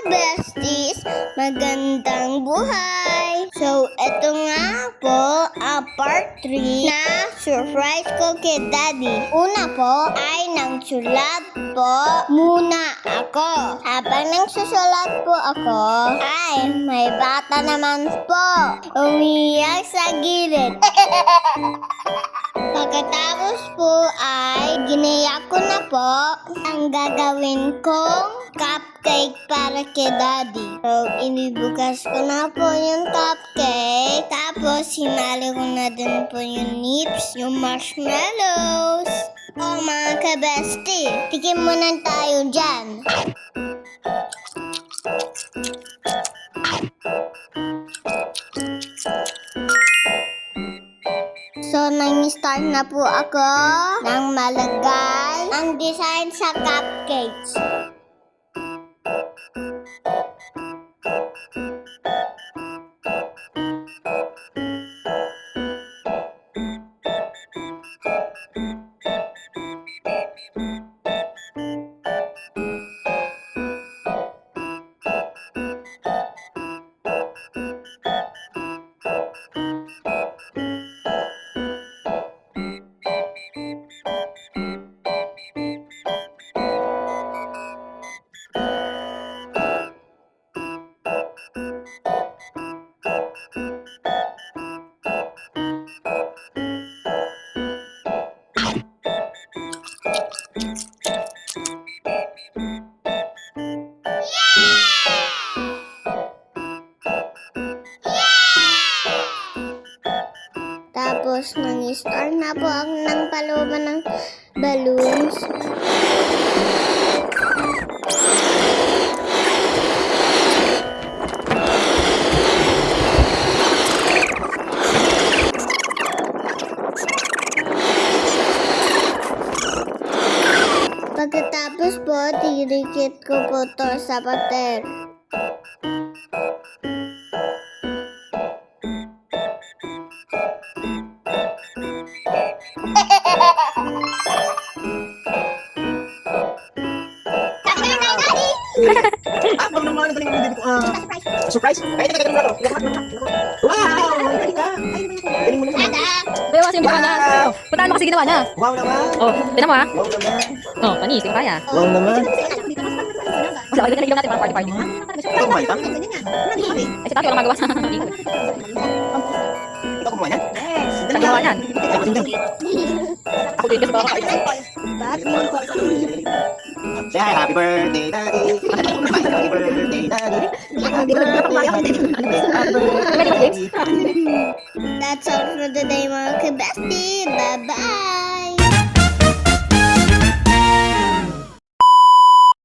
ka-besties, magandang buhay! So, eto nga po ang part 3 na surprise ko kay Daddy. Una po ay nagsulat po muna ako. Habang nagsusulat po ako, ay may bata naman po umiyak sa gilid. Pagkatapos po ay ginayak ko na po ang gagawin kong cupcake para kay Daddy. So, inibukas ko na po yung cupcake. Tapos, hinali ko na din po yung nips, yung marshmallows. O mga ka-bestie, tikim muna tayo dyan. So, nang-start na po ako ng malagay ang design sa cupcakes. Tapos, nang-start na po ang ng palooban ng balloons. Pagkatapos po, tinikit ko po to sa pader. Bago naman, ang galing naman dito. Surprise? Kaya teka, teka, teka. Wow! Galing ka. Galing mo naman. Bayaw kasi yung ginawa niya. Puntaan mo kasi ginawa niya. Wow naman. Oh, tinan mo ha. Wow naman. Oh, panis, hindi ko kaya. Wow naman. Kasi okay, ganyan natin para party. Ikaw kumain pa? Ay, si Tati walang magawa sa dito. Ikaw kumain yan? Sa ginawa niyan. Ako din daw. Ako din kasi baka kain. Say hi, happy birthday, daddy. Happy birthday, daddy. Happy birthday. Ready, James? That's all for today, mga ka-bestie. Bye-bye!